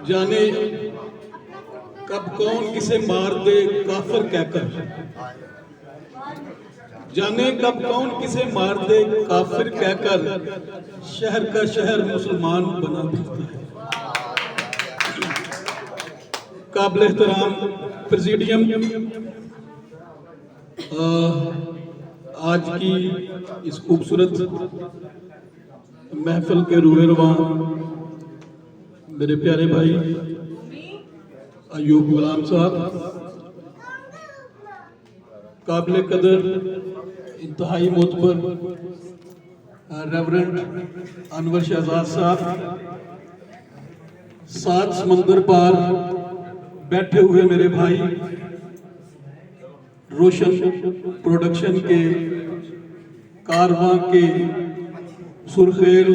जाने कब कौन किसे मार दे काफिर कहकर, जाने कब कौन किसे मार दे काफिर कहकर, शहर का शहर मुसलमान बना देता है। काबिल एहतराम प्रेसिडियम, आज की इस खूबसूरत महफिल के रूए रवा मेरे प्यारे भाई अयूब गुलाम साहब, काबिल कदर इंतहाई मोतबर रेवरेंड अनवर शहजाद साहब, सात समंदर पार बैठे हुए मेरे भाई रोशन प्रोडक्शन के कारवां के सुरखेल